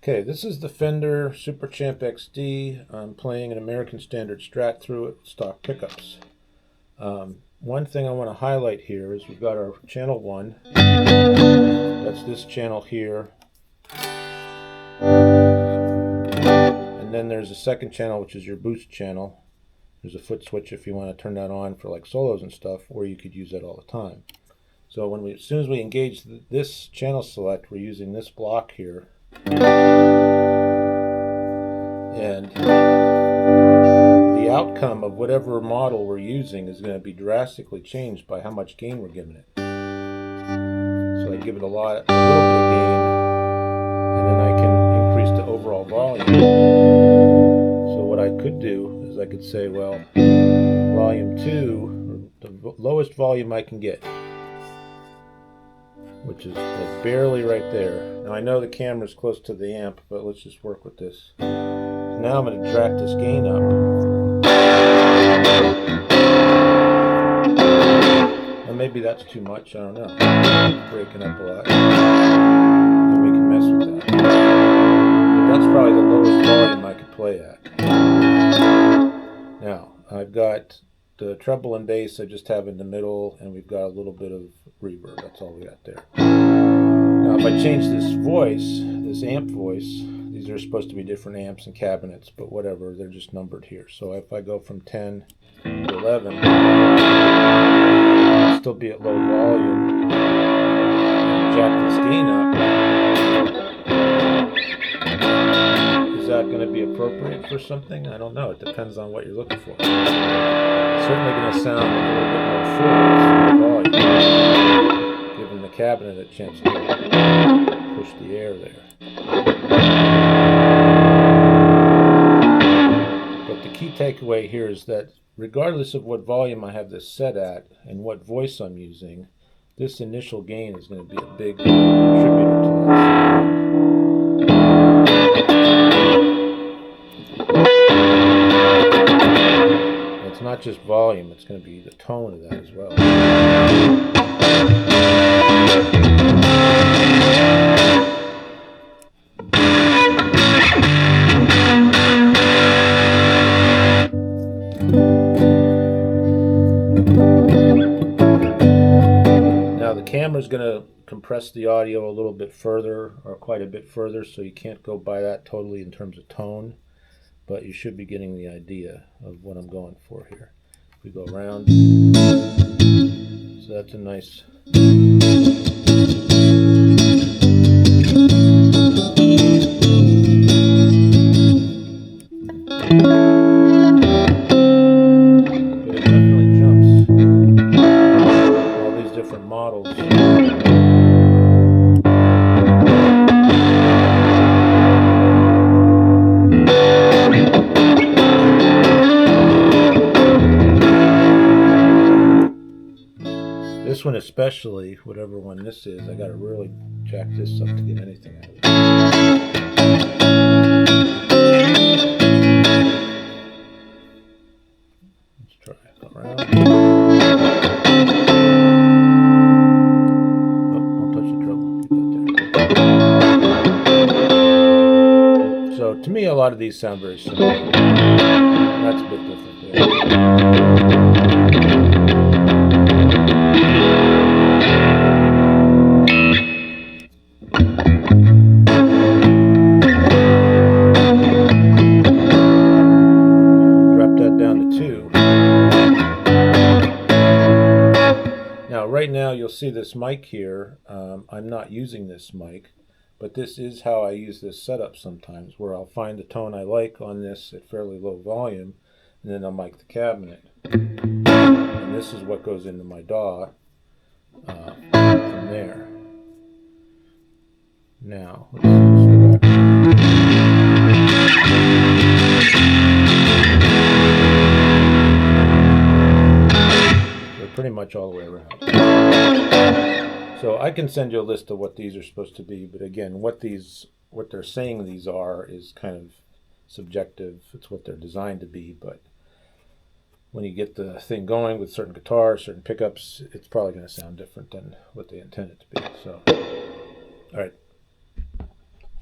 Okay, this is the Fender SuperChamp XD. I'm playing an American Standard Strat through it, stock pickups. One thing I want to highlight here is we've got our channel 1. That's this channel here. And then there's a second channel, which is your boost channel. There's a foot switch if you want to turn that on for like solos and stuff, or you could use that all the time. So as soon as we engage this channel select, we're using this block here. And the outcome of whatever model we're using is going to be drastically changed by how much gain we're giving it. So I give it a little bit of gain, and then I can increase the overall volume. So what I could do is I could say, well, volume 2, or the lowest volume I can get, which is like barely right there. Now I know the camera's close to the amp, but let's just work with this. So now I'm going to track this gain up. And maybe that's too much, I don't know. It's breaking up a lot. And we can mess with that. But that's probably the lowest volume I could play at. Now, I've got the treble and bass I just have in the middle, and we've got a little bit of reverb. That's all we got there. Now if I change this voice, this amp voice, these are supposed to be different amps and cabinets, but whatever, they're just numbered here. So if I go from 10 to 11, I'll still be at low volume. Jack this gain up. Is that going to be appropriate for something? I don't know. It depends on what you're looking for. It's certainly going to sound a little bit more full with volume, giving the cabinet a chance to push the air there. But the key takeaway here is that regardless of what volume I have this set at and what voice I'm using, this initial gain is going to be a big contributor to that sound. It's not just volume, it's going to be the tone of that as well. Now the camera's going to compress the audio a little bit further, or quite a bit further, so you can't go by that totally in terms of tone. But you should be getting the idea of what I'm going for here. We go around, so that's a nice. But it definitely jumps. All these different models. This one especially, whatever one this is, I gotta really jack this up to get anything out of it. Let's try it. Go around. Oh, don't touch the treble. Keep that there. So to me, a lot of these sound very similar. That's a bit different there. Right now you'll see this mic here. I'm not using this mic, but this is how I use this setup sometimes, where I'll find the tone I like on this at fairly low volume, and then I'll mic the cabinet. And this is what goes into my DAW from there. Now, let's just go back. Pretty much all the way around. So I can send you a list of what these are supposed to be, but again, what they're saying these are is kind of subjective. It's what they're designed to be, but when you get the thing going with certain guitars, certain pickups, it's probably going to sound different than what they intend it to be. So, all right.